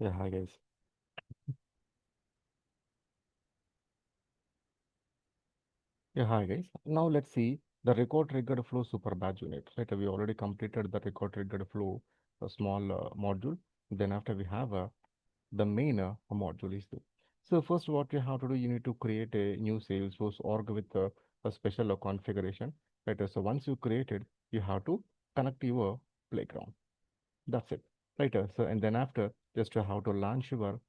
Yeah, hi guys. Yeah, hi guys. Now let's see the record-triggered flow Superbadge unit. Right, we already completed the record-triggered flow, a small module. Then after we have the main module is the. So first, what you have to do, you need to create a new Salesforce org with a special configuration. Right, so once you create it, you have to connect your playground. That's it. Right, so and then after, just how to launch your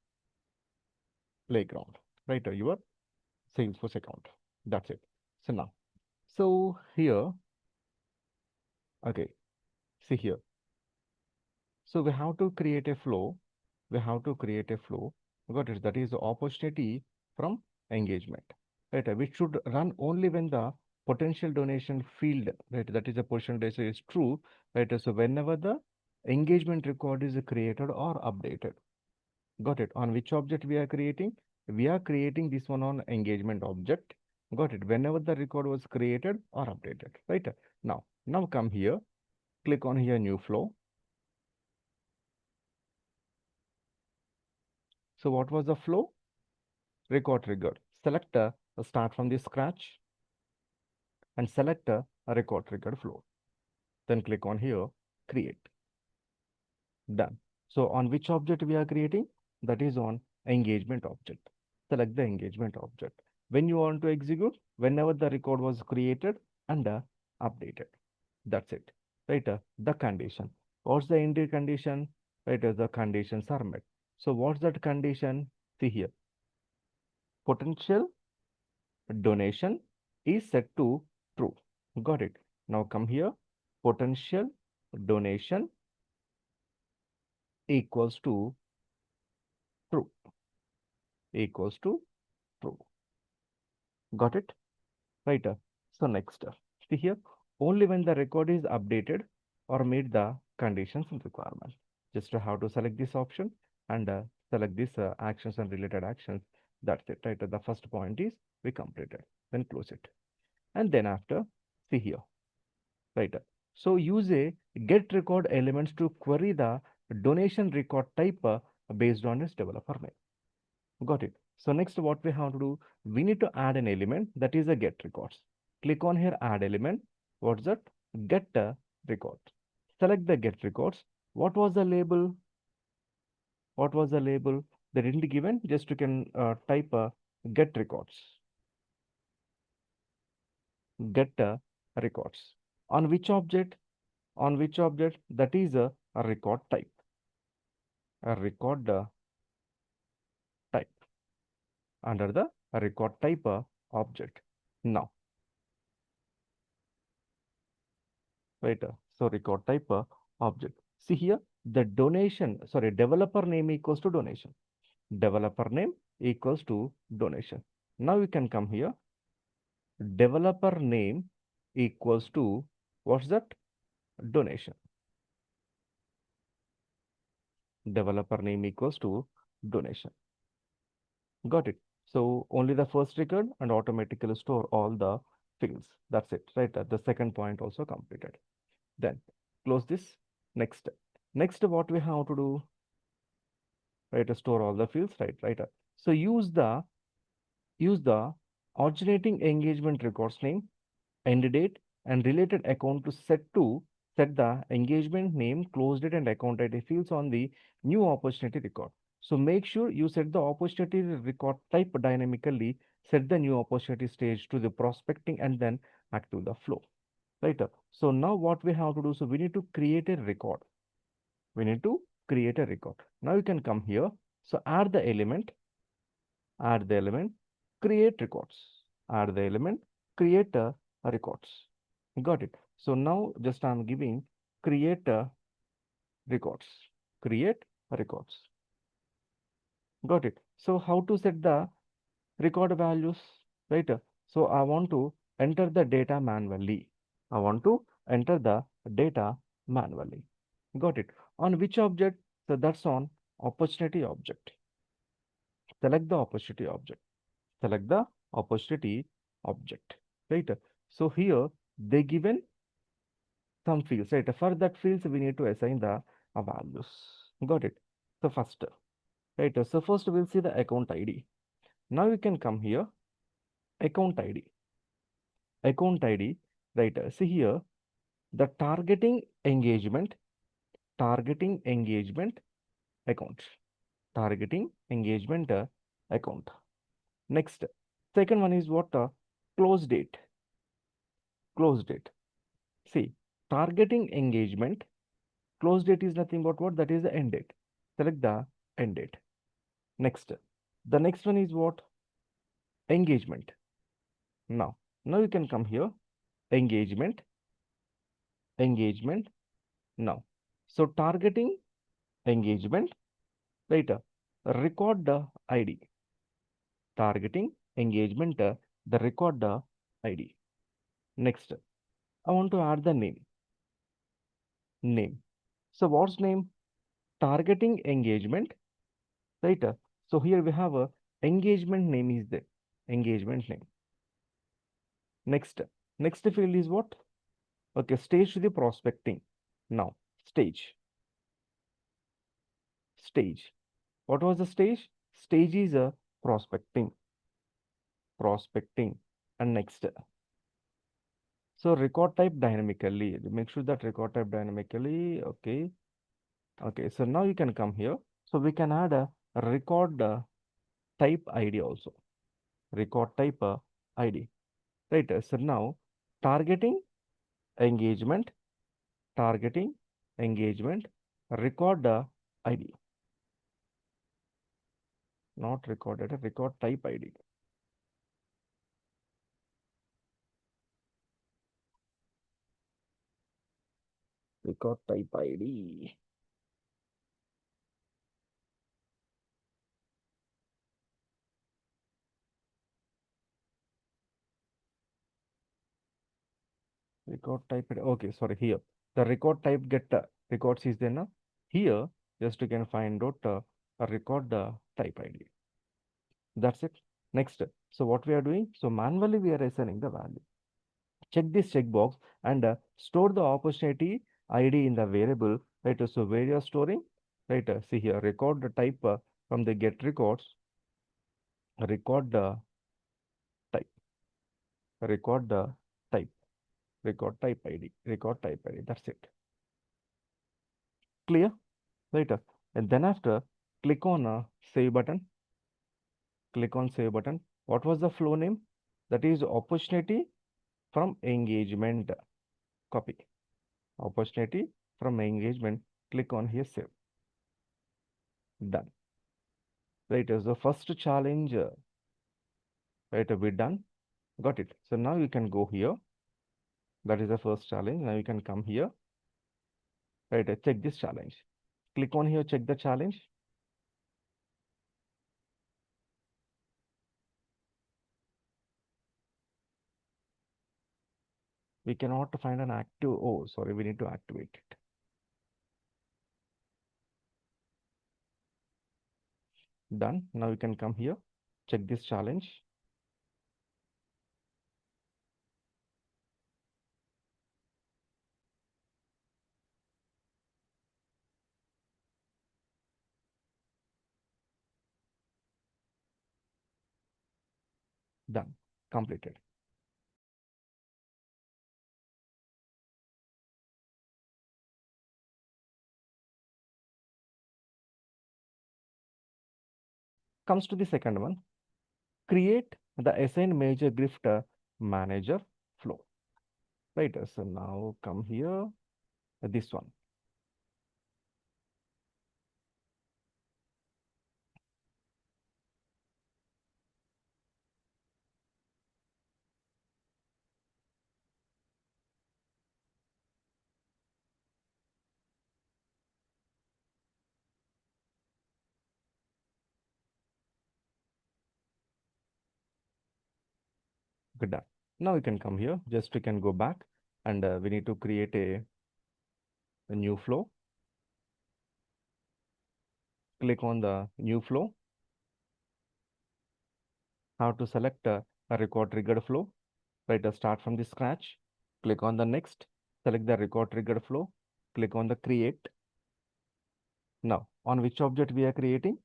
playground. Right, your Salesforce account. That's it. So now. So here, okay, see here. So we have to create a flow. We have to create a flow. Got it? That is the opportunity from engagement. Right? Which should run only when the potential donation field, right? That is the percentage is true. Right? So whenever the engagement record is created or updated. Got it? On which object we are creating? We are creating this one on engagement object. Got it? Whenever the record was created or updated. Right? Now come here. Click on here new flow. So what was the flow? Record triggered. Select start from the scratch and select a record triggered flow. Then click on here create. Done. So on which object we are creating? That is on engagement object. Select the engagement object. When you want to execute, whenever the record was created and updated. That's it. Right? The condition. What's the end condition? Right? The conditions are met. So what's that condition? See here. Potential donation is set to true. Got it. Now come here. Potential donation equals to true. Equals to true. Got it? Right. So next, see here. Only when the record is updated or meet the conditions and requirements. Just how to select this option and select this actions and related actions. That's it. Right. The first point is we completed. Then close it. And then after, see here. Right. So use a get record elements to query the donation record type based on its developer name. Got it. So next what we have to do, we need to add an element that is a get records. Click on here add element. What's that? Get record. Select the get records. What was the label? What was the label? They didn't given. Just you can type get records. Get records. On which object? On which object? That is a record type. A record type under the record type object. Now, wait, so record type object. See here, the donation, sorry, developer name equals to donation. Developer name equals to donation. Now you can come here. Developer name equals to what's that? Donation. Developer name equals to donation. Got it. So only the first record and automatically store all the fields. That's it, right? The second point also completed. Then close this. Next. Next, what we have to do, right? To store all the fields, right? Right. So use the originating engagement records name, end date, and related account to set the engagement name, close date, and account ID fields on the new opportunity record. So make sure you set the opportunity record type dynamically, set the new opportunity stage to the prospecting, and then active the flow. Right. So now what we have to do, so we need to create a record. We need to create a record. Now you can come here. So add the element, create records. Add the element, create records. Got it. So now just I'm giving create records. Create records. Got it. So how to set the record values, right? So I want to enter the data manually. I want to enter the data manually. Got it. On which object? So that's on opportunity object. Select the opportunity object. Select the opportunity object. Right. So here they given some fields. Right. For that fields we need to assign the values. Got it. So first. Right. So first we'll see the account ID. Now you can come here, account ID, account ID. Right. See here, the targeting engagement account, targeting engagement account. Next, second one is what? Close date, close date. See, targeting engagement, close date is nothing but what? That is the end date. Select the end date. Next, the next one is what? Engagement. Now you can come here, engagement, engagement. Now, so targeting engagement, later, record the ID, targeting engagement, the record the ID. Next, I want to add the name. So what's name? Targeting engagement, right? So here we have a engagement name is there, engagement name. Next field is what? Okay, stage to the prospecting. Now, stage. What was the stage? Stage is a prospecting. And next, so record type dynamically. Make sure that record type dynamically. Okay. So now you can come here. So we can add a record type ID also. Record type ID. Right. So now targeting engagement, record ID. Not recorded, record type ID. Record type ID. Record type. Okay, sorry. Here, the record type get records is there now. Here, just you can find out a record type ID. That's it. Next, so what we are doing? So manually we are assigning the value. Check this checkbox and store the opportunity ID in the variable. Right. So where you are storing? Right. See here, record the type from the get records. Record the type. Record the type. Record type ID. Record type ID. That's it. Clear? Later. And then after, click on save button. Click on save button. What was the flow name? That is opportunity from engagement. Copy. Opportunity from engagement. Click on here, save. Done. Right. So the first challenge, right, we done. Got it. So now you can go here. That is the first challenge. Now you can come here. Right. Check this challenge. Click on here, check the challenge. We cannot find an active. Oh, sorry, we need to activate it. Done. Now you can come here, check this challenge. Done. Completed. Comes to the second one. Create the assign major gift manager flow. Right. So now come here, this one. Good. Done. Now you can come here. Just you can go back and we need to create a new flow. Click on the new flow. How to select a record triggered flow. Right. Start from the scratch. Click on the next. Select the record triggered flow. Click on the create. Now, on which object we are creating?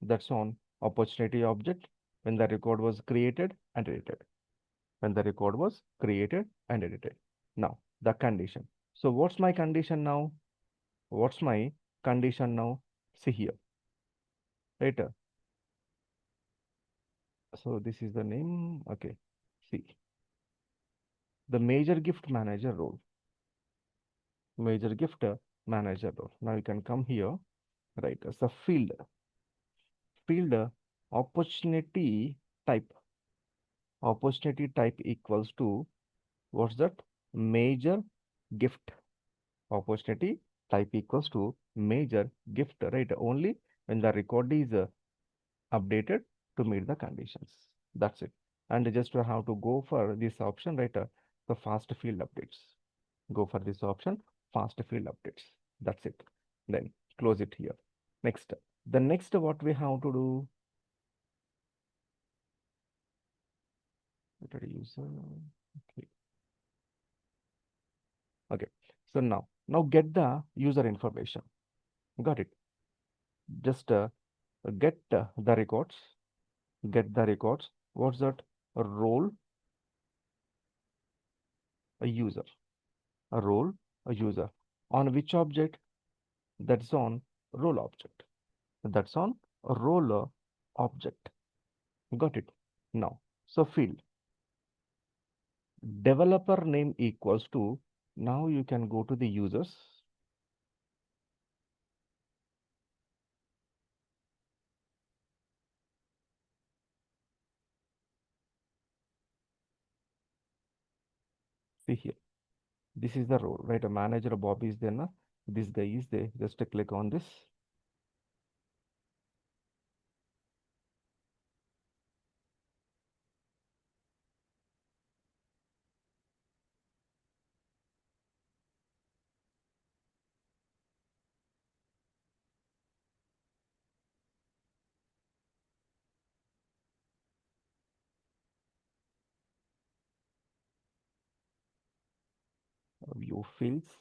That's on opportunity object when the record was created and edited. When the record was created and edited. Now, the condition. So what's my condition now? What's my condition now? See here, right? So this is the name. Okay. See, the major gift manager role. Major gift manager role. Now you can come here, right? As a field. Field opportunity type. Opportunity type equals to what's that? Major gift. Opportunity type equals to major gift, right? Only when the record is updated to meet the conditions. That's it. And just to have to go for this option, right? The fast field updates. Go for this option, fast field updates. That's it. Then close it here. Next, the next what we have to do, user. Okay. Okay. So now get the user information. Got it. Just get the records. Get the records. What's that? A role, a user. A role, a user. On which object? That's on role object. That's on a role object. Got it. Now, so field developer name equals to, now you can go to the users. See here. This is the role, right? A manager Bobby is there. Na? This guy is there. Just click on this. View fields.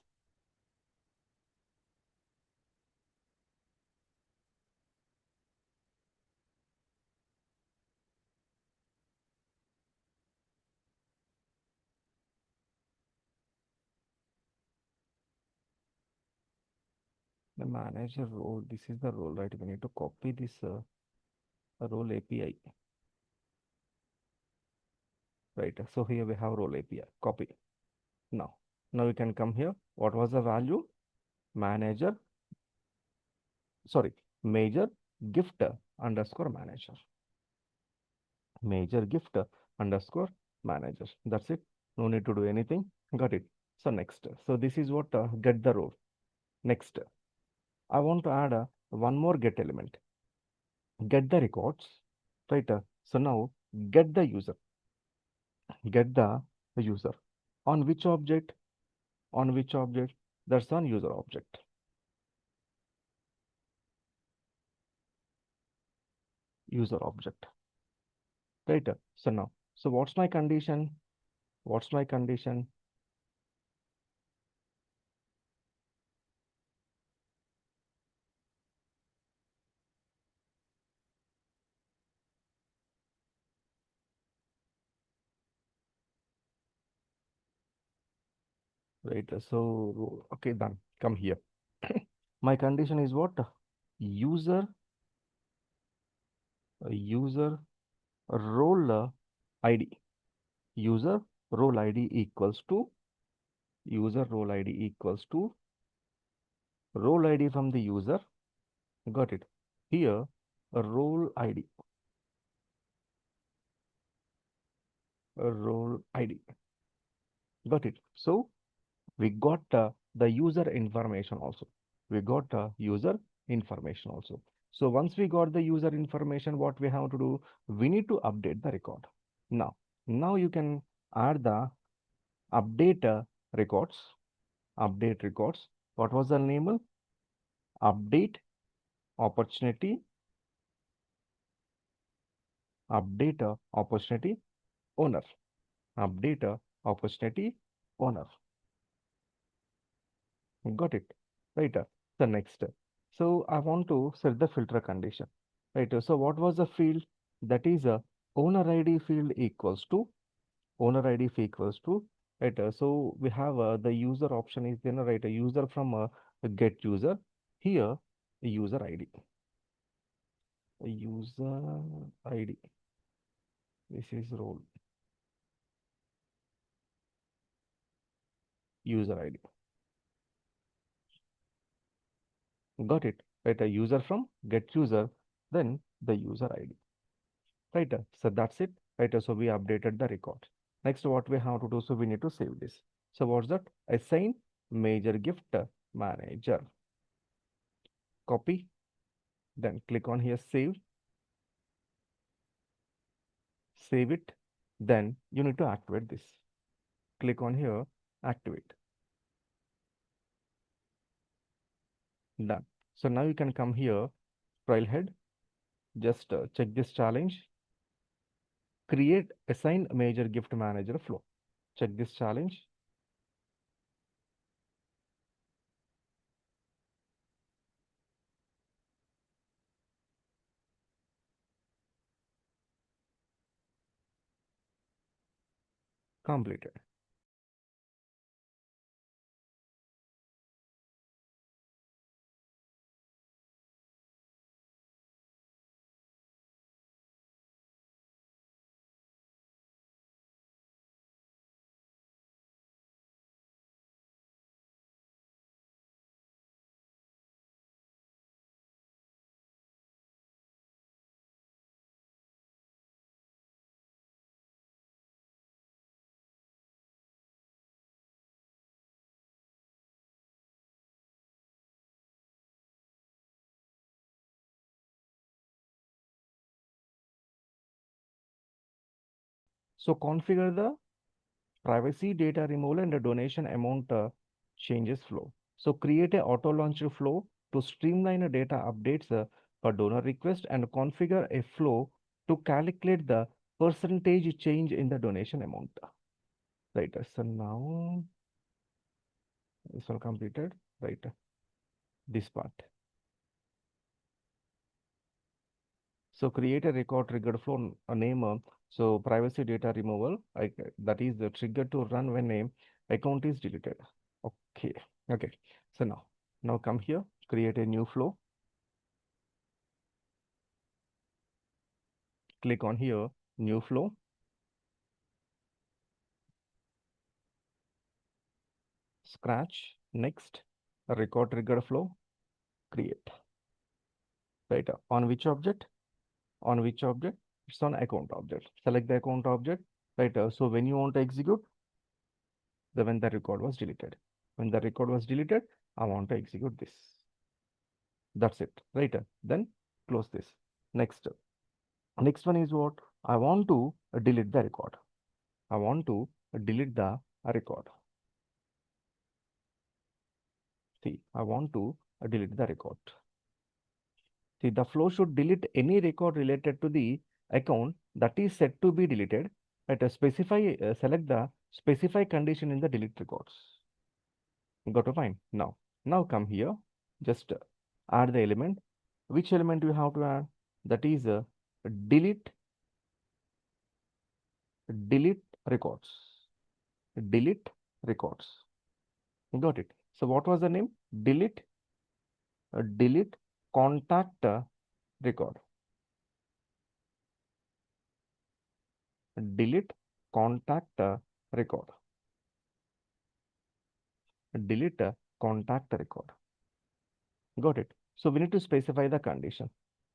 The manager role. This is the role, right? We need to copy this role API, right? So here we have role API. Copy. Now we can come here. What was the value? Manager, sorry, major gift underscore manager. Major gift underscore manager. That's it. No need to do anything. Got it. So next. So this is what get the role. Next, I want to add one more get element. Get the records. Right. So now get the user. Get the user. On which object? On which object? That's on user object. User object. Right. So now, so what's my condition? What's my condition? Right. So, okay, done. Come here. My condition is what? User, user role ID. User role ID equals to, user role ID equals to role ID from the user. Got it. Here, a role ID. A role ID. Got it. So we got the user information also. We got user information also. So once we got the user information, what we have to do? We need to update the record. Now you can add the update records. Update records. What was the name? Update opportunity. Update opportunity owner. Update opportunity owner. Got it. Right. The next. So I want to set the filter condition. right? So what was the field? That is a owner ID field equals to owner ID equals to, right? So we have the user option is then, right? A user from a get user. Here, a user ID. A user ID. This is role. User ID. Got it. Right? A user from get user, then the user ID. Right? So that's it. Right? So we updated the record. Next, what we have to do? So we need to save this. So what's that? Assign major gift manager. Copy. Then click on here, save. Save it. Then you need to activate this. Click on here, activate. Done. So now you can come here, trailhead. Just check this challenge. Create assign major gift manager flow. Check this challenge. Completed. So configure the privacy data removal and the donation amount changes flow. So create a auto launcher flow to streamline a data updates per donor request and configure a flow to calculate the percentage change in the donation amount. Right. So now this one completed. Right. This part. So create a record triggered flow name. So privacy data removal. That is the trigger to run when name account is deleted. Okay. Okay. So now come here, create a new flow. Click on here, new flow. Scratch. Next, record triggered flow. Create. Right. On which object? On which object? It's on account object. Select the account object. Right. So when you want to execute, when the record was deleted. When the record was deleted, I want to execute this. That's it. Right. Then close this. Next. Next one is what? I want to delete the record. I want to delete the record. See, I want to delete the record. See, the flow should delete any record related to the account that is set to be deleted. At a specify, select the specify condition in the delete records. Got to find now. Now come here. Just add the element. Which element you have to add? That is delete delete records. Delete records. Got it. So what was the name? Delete contact record. Delete contact record. Delete contact record. Got it. So we need to specify the condition.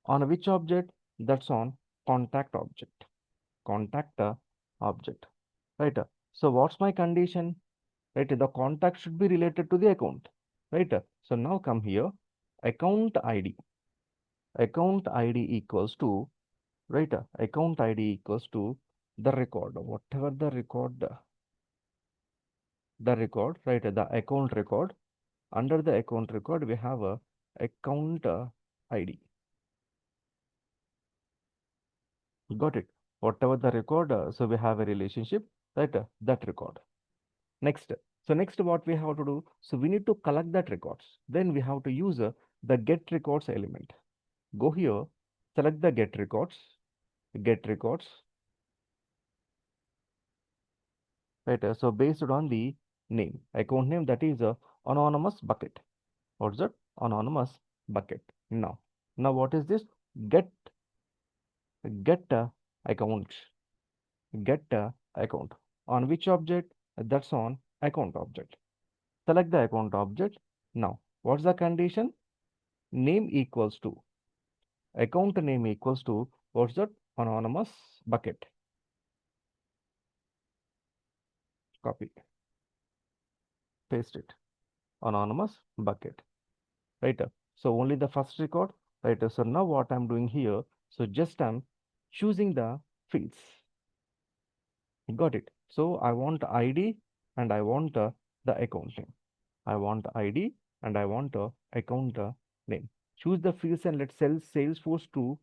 On which object? That's on contact object. Contact object. Right. So what's my condition? Right. The contact should be related to the account. Right. So now come here. Account ID. Account ID equals to, right. Account ID equals to the record. Whatever the record, right. The account record. Under the account record, we have a account ID. Got it. Whatever the record, so we have a relationship, right? That record. Next. So next what we have to do, so we need to collect that records. Then we have to use the get records element. Go here, select the get records, get records, right? So based on the name, account name, that is a anonymous bucket. What's that? Anonymous bucket. Now what is this? Get get account, get account. On which object? That's on account object. Select the account object. Now, what's the condition? Name equals to, account name equals to, what's that? Anonymous bucket. Copy, paste it. Anonymous bucket. Right? So only the first record. Right? So now what I'm doing here? So just I'm choosing the fields. Got it. So I want ID and I want the account name. I want ID and I want account name. Choose the fields and let Salesforce to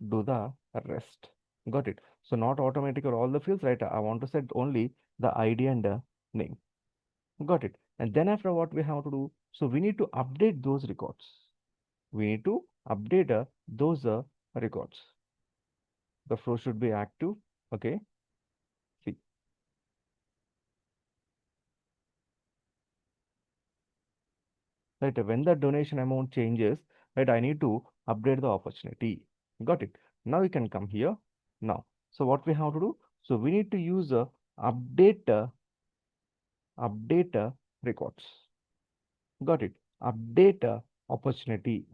do the rest. Got it. So not automatic or all the fields, right? I want to set only the ID and name. Got it. And then after what we have to do, so we need to update those records. We need to update those records. The flow should be active. Okay. See, right? When the donation amount changes, right? I need to update the opportunity. Got it. Now you can come here. Now, so what we have to do? So we need to use update records. Got it. Update opportunity.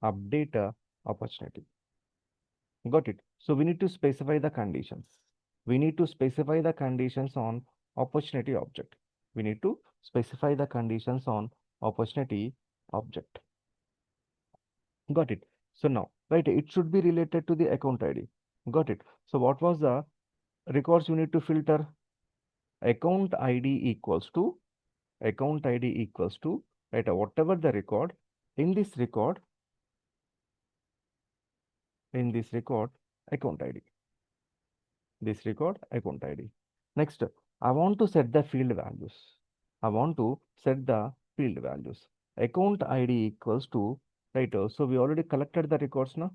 Update opportunity. Got it. So we need to specify the conditions. We need to specify the conditions on opportunity object. We need to specify the conditions on opportunity object. Got it. So now, right, it should be related to the account ID. Got it. So what was the records you need to filter? Account ID equals to, account ID equals to, right, whatever the record, in this record, account ID, this record, account ID. Next, I want to set the field values. I want to set the field values. Account ID equals to, right, so we already collected the records now,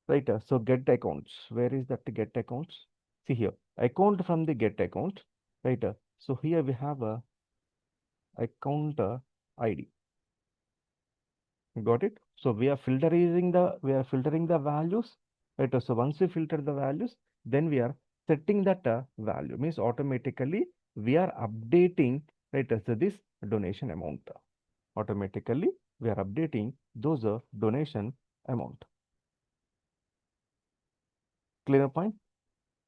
right? So get accounts. Where is that get accounts? See here, account from the get account, right? So here we have a account ID. Got it? So we are filtering the values, right? So once we filter the values, then we are setting that value. Means automatically we are updating, right? So this donation amount. Automatically we are updating those donation amount. Clear point?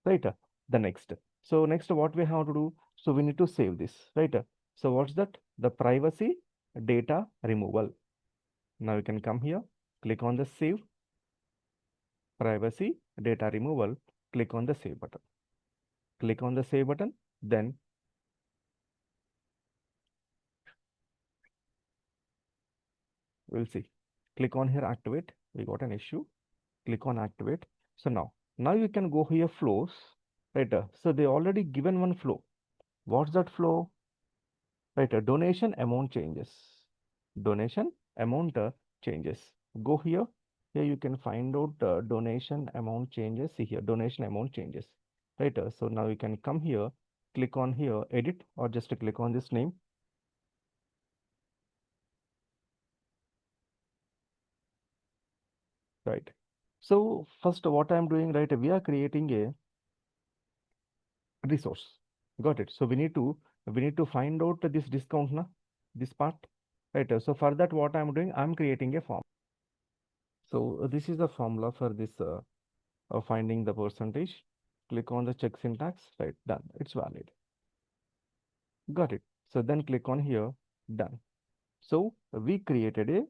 Right? The next. So next what we have to do? So we need to save this, right? So what's that? The privacy data removal. Now you can come here, click on the save, privacy data removal, click on the save button. Click on the save button, then we'll see. Click on here, activate. We got an issue. Click on activate. So now you can go here, flows, right? So they already given one flow. What's that flow? Right, donation amount changes. Donation amount changes. Go here. Here you can find out donation amount changes. See here, donation amount changes. Right. So now you can come here, click on here, edit, or just click on this name. Right. So first, what I'm doing, right? We are creating a resource. Got it. So we need to find out this discount, na, this part. Right. So for that, what I'm doing, I'm creating a form. So this is the formula for this finding the percentage. Click on the check syntax, right? Done. It's valid. Got it. So then click on here, done. So we created a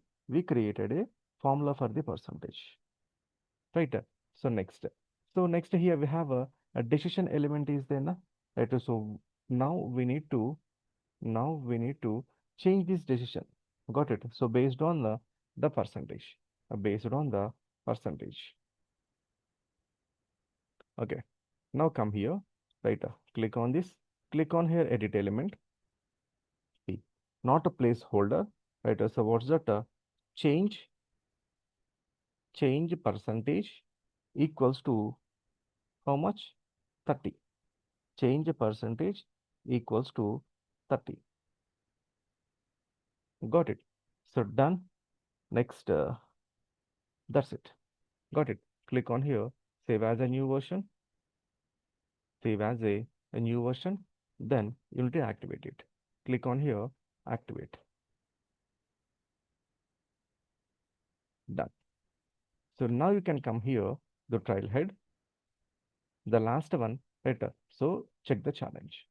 formula for the percentage, right? So next here we have a decision element is there, na? Right? So now we need to change this decision. Got it? So based on the percentage, based on the percentage. Okay. Now come here, right? Click on this. Click on here, edit element. See, not a placeholder, right? So what's that? Change. change percentage equals to how much? 30. Change percentage equals to 30. Got it. So done. Next, that's it. Got it. Click on here, save as a new version, save as a new version. Then you'll deactivate it. Click on here, activate. Done. So now you can come here, the trailhead, the last one better. So check the challenge.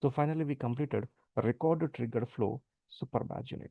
So finally we completed a record triggered flow Superbadge unit.